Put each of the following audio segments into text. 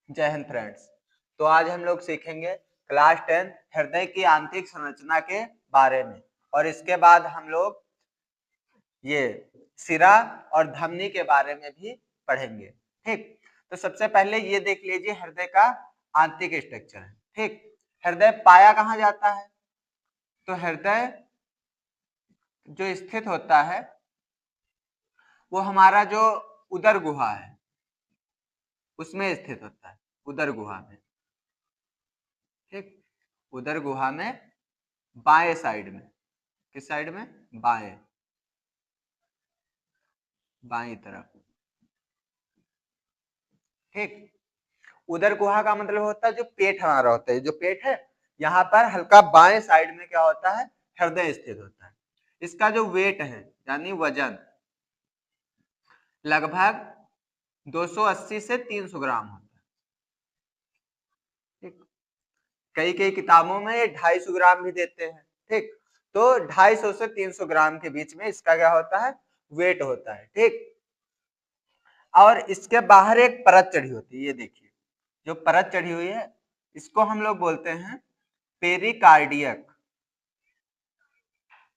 जय हिंद फ्रेंड्स। तो आज हम लोग सीखेंगे क्लास 10 हृदय की आंतरिक संरचना के बारे में, और इसके बाद हम लोग ये सिरा और धमनी के बारे में भी पढ़ेंगे। ठीक, तो सबसे पहले ये देख लीजिए हृदय का आंतरिक स्ट्रक्चर है। ठीक, हृदय पाया कहाँ जाता है? तो हृदय जो स्थित होता है वो हमारा जो उदर गुहा है उसमें स्थित होता है, उदर गुहा में। ठीक, उदर गुहा में बाएं साइड में। किस साइड में? बाएं, बाएं तरफ। ठीक, उदर गुहा का मतलब होता है जो पेट हमारा होता है, जो पेट है यहाँ पर हल्का बाएं साइड में क्या होता है? हृदय स्थित होता है। इसका जो वेट है यानी वजन लगभग 280 से 300 ग्राम होता है। ठीक, कई कई किताबों में ये 250 ग्राम भी देते हैं। ठीक, तो 250 से 300 ग्राम के बीच में इसका क्या होता है? वेट होता है। ठीक, और इसके बाहर एक परत चढ़ी होती है। ये देखिए जो परत चढ़ी हुई है इसको हम लोग बोलते हैं पेरिकार्डियक।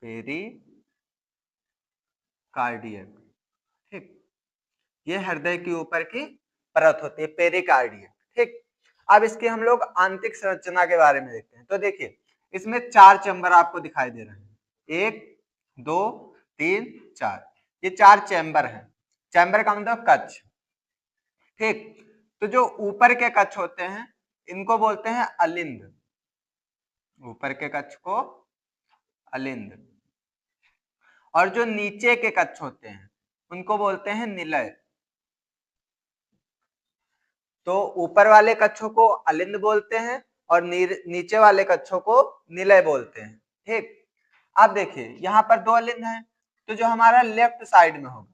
पेरिकार्डियक। ठीक, ये हृदय के ऊपर की परत होती है, पेरिकार्डियक। ठीक, अब इसकी हम लोग आंतरिक संरचना के बारे में देखते हैं। तो देखिए इसमें 4 चैम्बर आपको दिखाई दे रहे हैं। 1 2 3 4, ये 4 चैम्बर हैं। चैम्बर का मतलब कक्ष। ठीक, तो जो ऊपर के कक्ष होते हैं इनको बोलते हैं अलिंद। ऊपर के कक्ष को अलिंद, और जो नीचे के कक्ष होते हैं उनको बोलते हैं निलय। तो ऊपर वाले कक्षों को अलिंद बोलते हैं और नीचे वाले कक्षों को निलय बोलते हैं। ठीक, अब देखिए यहाँ पर 2 अलिंद हैं, तो जो हमारा लेफ्ट साइड में होगा,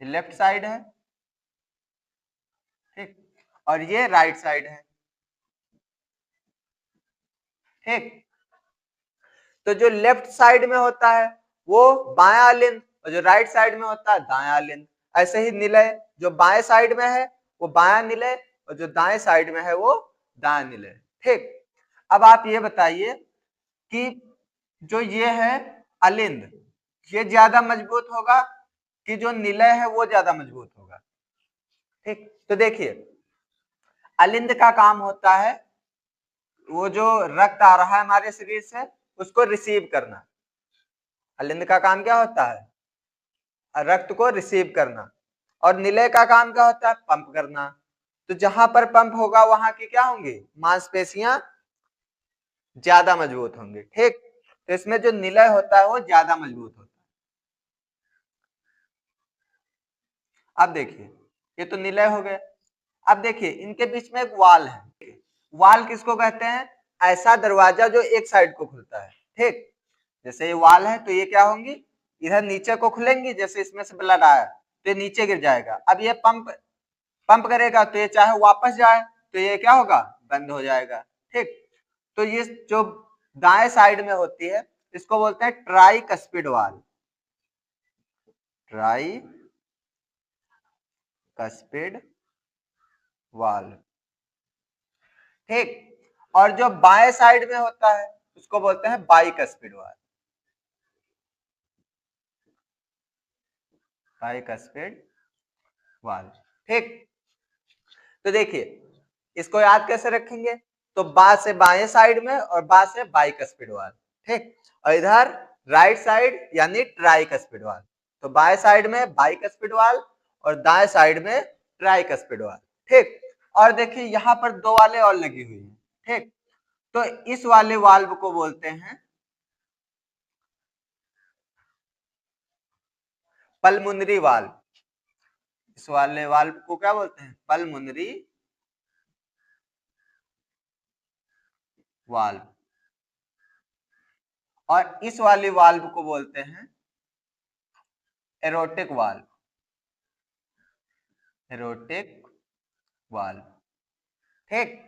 लेफ्ट साइड है। ठीक, और ये राइट साइड है। ठीक, तो जो लेफ्ट साइड में होता है वो बायां अलिंद, और जो राइट साइड में होता है दायां अलिंद। ऐसे ही निलय, जो बाएं साइड में है वो बायां निलय, और जो दाएं साइड में है वो दायां निलय। ठीक, अब आप ये बताइए कि जो ये है अलिंद, ये ज्यादा मजबूत होगा कि जो निलय है वो ज्यादा मजबूत होगा? ठीक, तो देखिए अलिंद का काम होता है वो जो रक्त आ रहा है हमारे शरीर से उसको रिसीव करना। अलिंद का काम क्या होता है? रक्त को रिसीव करना। और निलय का काम क्या होता है? पंप करना। तो जहां पर पंप होगा वहां की क्या होंगी? मांसपेशियां ज्यादा मजबूत होंगी। ठीक, तो इसमें जो निलय होता है वो ज्यादा मजबूत होता है। अब देखिए ये तो निलय हो गए। अब देखिए इनके बीच में एक वाल है। वाल किसको कहते हैं? ऐसा दरवाजा जो एक साइड को खुलता है। ठीक, जैसे ये वाल है तो ये क्या होंगी? इधर नीचे को खुलेंगी, जैसे इसमें से ब्लड आया तो ये नीचे गिर जाएगा। अब ये पंप पंप करेगा तो ये चाहे वापस जाए तो ये क्या होगा? बंद हो जाएगा। ठीक, तो ये जो दाएं साइड में होती है इसको बोलते हैं ट्राइकस्पिड वाल। ट्राइकस्पिड वाल। ठीक, और जो बाएं साइड में होता है उसको बोलते हैं बाइकस्पिड वाल। बाइकस्पिड वाल। ठीक, तो देखिए इसको याद कैसे रखेंगे? तो बा से बाएं साइड में और बा से बाइकस्पिड वाल। ठीक, और इधर राइट साइड यानी ट्राइकस्पिड वाल। तो बाएं साइड में बाइकस्पिड वाल और दाएं साइड में ट्राइकस्पिड वाल। ठीक, और देखिए यहाँ पर 2 वाले और लगी हुई है। ठीक, तो इस वाले वाल्व को बोलते हैं पल्मोनरी वाल्व। इस वाले वाल्व को क्या बोलते हैं? Pulmonary valve. और इस वाले वाल्व को बोलते हैं एरोटिक वाल्व। Aortic valve. ठीक,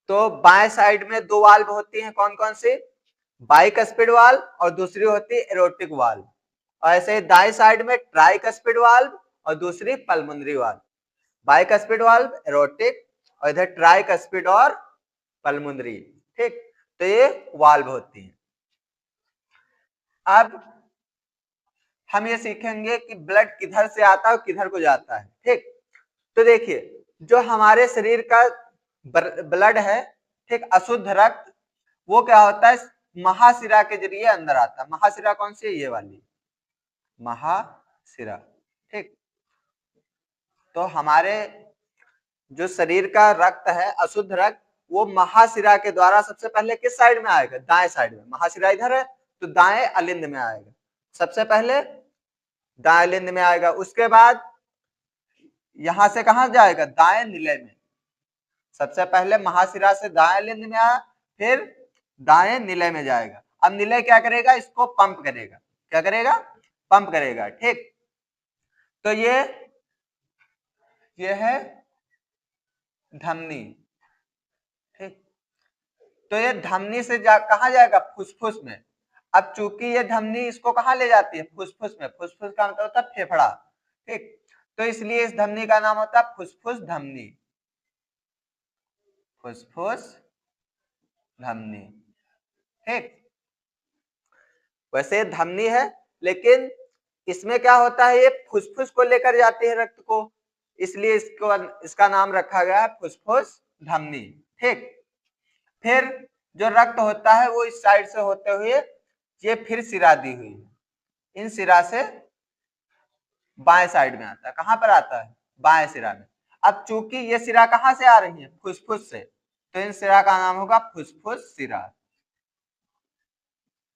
तो बाएं साइड में 2 वाल्व होती हैं, कौन कौन सी? बाइकस्पिड वाल्व और दूसरी होती है एरोटिक वाल्व। और ऐसे ही दाएं साइड में ट्राइकस्पिड वाल्व और दूसरी pulmonary valve. Bicuspid valve aortic, और इधर ट्राइकस्पिड और पल्मोनरी। ठीक, तो ये वाल्व होती है। अब हम ये सीखेंगे कि ब्लड किधर से आता है और किधर को जाता है। ठीक, तो देखिए जो हमारे शरीर का ब्लड है, ठीक, अशुद्ध रक्त, वो क्या होता है, महाशिरा के जरिए अंदर आता है। महाशिरा कौन सी है, ये वाली महाशिरा। ठीक, तो हमारे जो शरीर का रक्त है, अशुद्ध रक्त, वो महाशिरा के द्वारा सबसे पहले किस साइड में आएगा, दाएं साइड में। महाशिरा इधर है तो दाएं अलिंद में आएगा, सबसे पहले दाएं अलिंद में आएगा। उसके बाद यहां से कहां जाएगा, दाएं निलय में। सबसे पहले महाशिरा से दाएं अलिंद में आया, फिर दाएं निलय में जाएगा। अब निलय क्या करेगा, इसको पंप करेगा। क्या करेगा, पंप करेगा। ठीक, तो ये है धमनी। ठीक, तो ये धमनी से कहां जाएगा, फुसफुस में। अब चूंकि ये धमनी इसको कहां ले जाती है, फुसफुस में। फुसफुस का मतलब होता है फेफड़ा। ठीक, तो इसलिए इस धमनी का नाम होता है फुसफुस धमनी। फुसफुस धमनी। ठीक, वैसे धमनी है, लेकिन इसमें क्या होता है, ये फुसफुस को लेकर जाती है रक्त को, इसलिए इसका नाम रखा गया है फुसफुस धमनी। ठीक, फिर जो रक्त होता है वो इस साइड से होते हुए ये फिर सिरा दी हुई है, इन सिरा से बाएं साइड में आता है। कहां पर आता है, बाएं सिरा में। अब चूंकि ये सिरा कहां से आ रही है, फुसफुस से, तो इन सिरा का नाम होगा फुसफुस सिरा।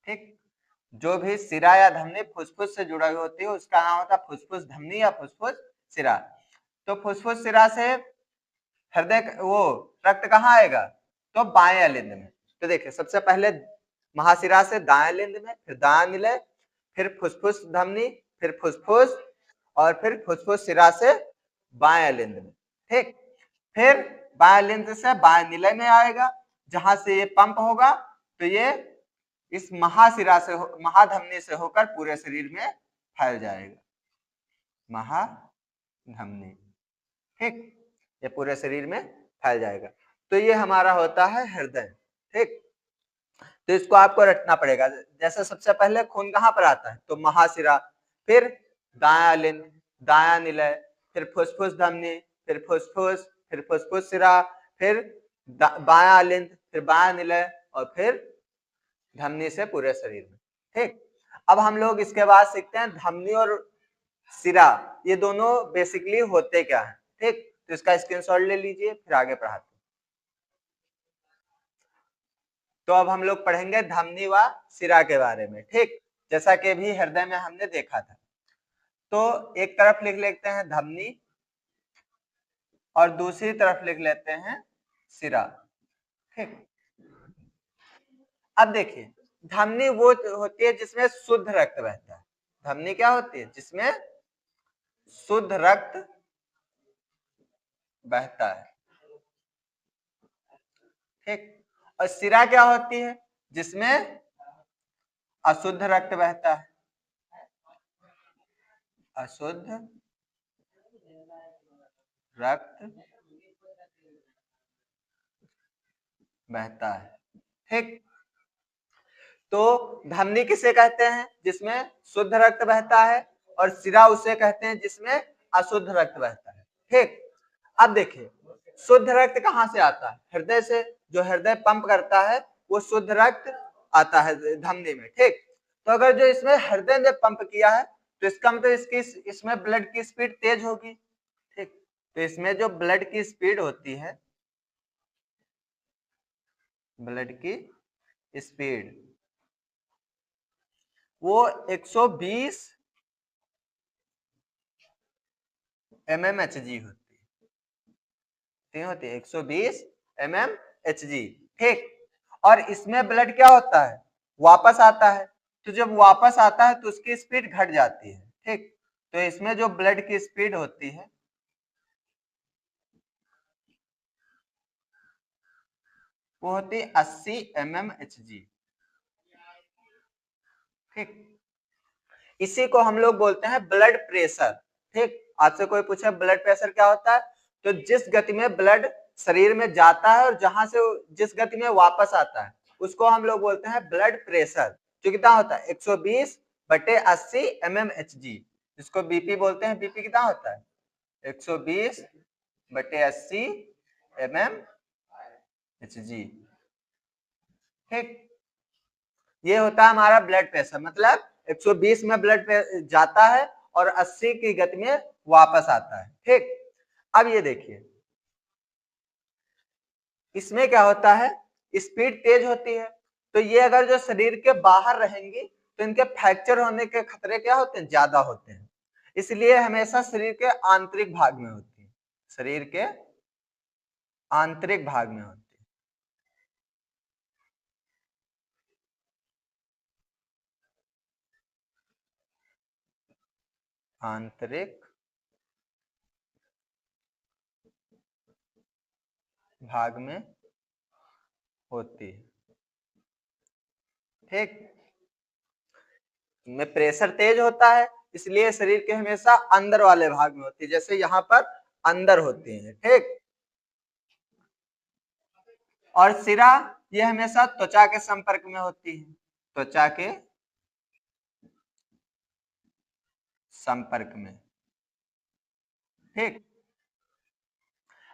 ठीक, जो भी सिरा या धमनी फुसफुस से जुड़ी होती है उसका नाम होता है फुसफुस धमनी या फुसफुस सिरा। तो फुसफुस सिरा से हृदय वो रक्त कहाँ आएगा, तो बाएं अलिंद में। तो देखिए सबसे पहले महाशिरा से दाएं अलिंद में, फिर दाएं निलय, फिर फुसफुस धमनी, फिर फुसफुस, और फिर फुसफुस सिरा से बाएं अलिंद में। ठीक, फिर बाएं अलिंद से बाएं निलय में आएगा, जहां से ये पंप होगा, तो ये इस महाशिरा से महाधमनी से होकर पूरे शरीर में फैल जाएगा, महाधमनी। ठीक, ये पूरे शरीर में फैल जाएगा। तो ये हमारा होता है हृदय। ठीक, तो इसको आपको रटना पड़ेगा। जैसे सबसे पहले खून कहां पर आता है, तो महाशिरा, फिर दायां अलिंद, दायां निलय, फिर फुसफुस धमनी, फिर फुसफुस, फिर फुसफुस सिरा, फिर बायां अलिंद, फिर बायां निलय, और फिर धमनी से पूरे शरीर में। ठीक, अब हम लोग इसके बाद सीखते हैं धमनी और सिरा ये दोनों बेसिकली होते क्या है। ठीक, तो इसका स्क्रीनशॉट ले लीजिए, फिर आगे पढ़ाते हैं। तो अब हम लोग पढ़ेंगे धमनी व सिरा के बारे में। ठीक, जैसा कि भी हृदय में हमने देखा था। तो एक तरफ लिख लेते हैं धमनी और दूसरी तरफ लिख लेते हैं सिरा। ठीक, अब देखिए धमनी वो होती है जिसमें शुद्ध रक्त बहता है। धमनी क्या होती है, जिसमें शुद्ध रक्त बहता है। ठीक, और सिरा क्या होती है, जिसमें अशुद्ध रक्त बहता है। अशुद्ध रक्त बहता है। ठीक, तो धमनी किसे कहते हैं, जिसमें शुद्ध रक्त बहता है, और सिरा उसे कहते हैं जिसमें अशुद्ध रक्त बहता है। ठीक, अब देखिए शुद्ध रक्त कहां से आता है, हृदय से। जो हृदय पंप करता है वो शुद्ध रक्त आता है धमनी में। ठीक, तो अगर जो इसमें हृदय ने पंप किया है तो इसका मतलब इसमें ब्लड की स्पीड तेज होगी। ठीक, तो इसमें जो ब्लड की स्पीड होती है, ब्लड की स्पीड वो 120 mmHg होती है 120 mmHg। ठीक, और इसमें ब्लड क्या होता है, वापस आता है। तो जब वापस आता है तो उसकी स्पीड घट जाती है। ठीक, तो इसमें जो ब्लड की स्पीड होती है वो होती है 80 mmHg। ठीक, इसी को हम लोग बोलते हैं ब्लड प्रेशर। ठीक, आपसे कोई पूछे ब्लड प्रेशर क्या होता है, तो जिस गति में ब्लड शरीर में जाता है और जहां से जिस गति में वापस आता है उसको हम लोग बोलते हैं ब्लड प्रेशर, जो कितना होता है 120/80 mmHg, जिसको बीपी बोलते हैं। बीपी कितना होता है 120/80 mmHg। ठीक, ये होता है हमारा ब्लड प्रेशर, मतलब 120 में ब्लड जाता है और 80 की गति में वापस आता है। ठीक, अब ये देखिए इसमें क्या होता है, स्पीड तेज होती है, तो ये अगर जो शरीर के बाहर रहेंगी तो इनके फ्रैक्चर होने के खतरे क्या होते हैं, ज्यादा होते हैं। इसलिए हमेशा शरीर के आंतरिक भाग में होती है, शरीर के आंतरिक भाग में होती है। आंतरिक भाग में होती है। ठीक, में प्रेशर तेज होता है इसलिए शरीर के हमेशा अंदर वाले भाग में होती है, जैसे यहाँ पर अंदर होती है। ठीक, और सिरा ये हमेशा त्वचा के संपर्क में होती है, त्वचा के संपर्क में। ठीक,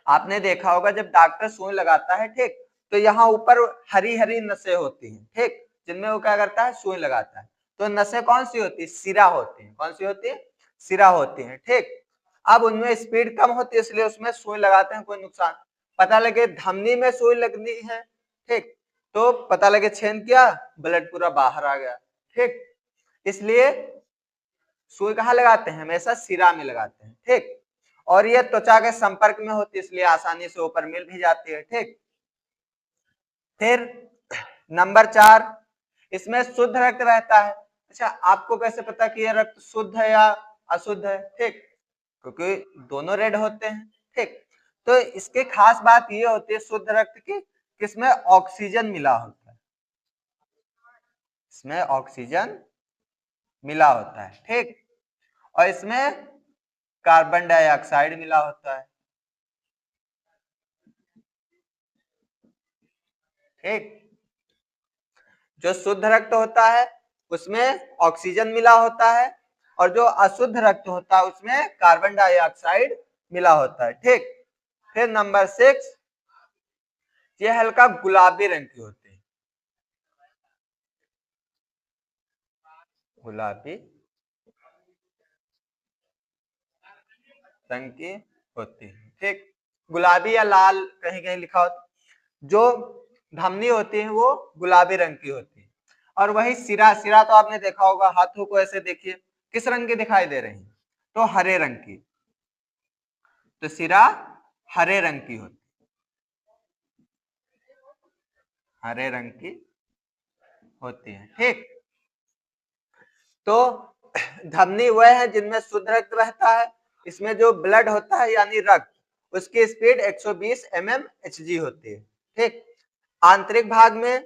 आपने देखा होगा जब डॉक्टर सुई लगाता है, ठीक, तो यहाँ ऊपर हरी हरी नसें होती हैं, ठीक, जिनमें वो क्या करता है सुई लगाता है, तो नसें कौन सी होती है, सिरा होती है। कौन सी होती है, सिरा होती है। ठीक, अब उनमें स्पीड कम होती है इसलिए उसमें सुई लगाते हैं, कोई नुकसान। पता लगे धमनी में सुई लगनी है, ठीक, तो पता लगे छेद किया, ब्लड पूरा बाहर आ गया। ठीक, इसलिए सुई कहाँ लगाते हैं, हमेशा सिरा में लगाते हैं। ठीक, और ये त्वचा के संपर्क में होती है इसलिए आसानी से ऊपर मिल भी जाती है। ठीक, फिर नंबर 4, इसमें शुद्ध रक्त रहता है। अच्छा, आपको कैसे पता कि ये रक्त शुद्ध है या अशुद्ध है, ठीक, क्योंकि दोनों रेड होते हैं। ठीक, तो इसके खास बात ये होती है शुद्ध रक्त की, किसमें ऑक्सीजन मिला होता है, इसमें ऑक्सीजन मिला होता है। ठीक, और इसमें कार्बन डाइऑक्साइड मिला होता है। ठीक, जो शुद्ध रक्त होता है उसमें ऑक्सीजन मिला होता है और जो अशुद्ध रक्त होता है उसमें कार्बन डाइऑक्साइड मिला होता है। ठीक, फिर नंबर 6, ये हल्का गुलाबी रंग की होती है, गुलाबी रंग की होती है। ठीक, गुलाबी या लाल कहीं कहीं लिखा होता, जो धमनी होती है वो गुलाबी रंग की होती है। और वही सिरा, सिरा तो आपने देखा होगा, हाथों को ऐसे देखिए किस रंग की दिखाई दे रही है, तो हरे रंग की, तो सिरा हरे रंग की होती, हरे रंग की होती है। ठीक, तो धमनी वह है जिनमें शुद्ध रक्त रहता है, इसमें जो ब्लड होता है यानी रक्त, उसकी स्पीड 120 mmHg होती है। ठीक, आंतरिक भाग में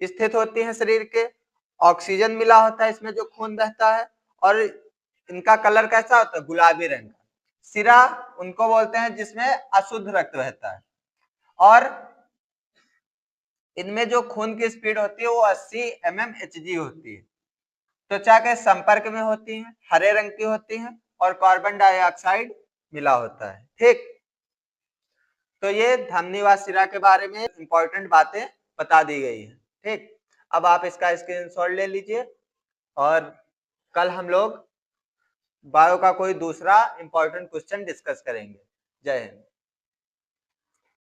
स्थित होती है शरीर के, ऑक्सीजन मिला होता है इसमें जो खून बहता है, और इनका कलर कैसा होता है, गुलाबी रंग का। सिरा उनको बोलते हैं जिसमें अशुद्ध रक्त बहता है, और इनमें जो खून की स्पीड होती है वो 80 mmHg होती है, त्वचा के संपर्क में होती हैं, हरे रंग की होती हैं और कार्बन डाइऑक्साइड मिला होता है। ठीक, तो ये धमनी व सिरा के बारे में इंपॉर्टेंट बातें बता दी गई है। ठीक, अब आप इसका स्क्रीनशॉट ले लीजिए और कल हम लोग बायो का कोई दूसरा इंपॉर्टेंट क्वेश्चन डिस्कस करेंगे। जय हिंद।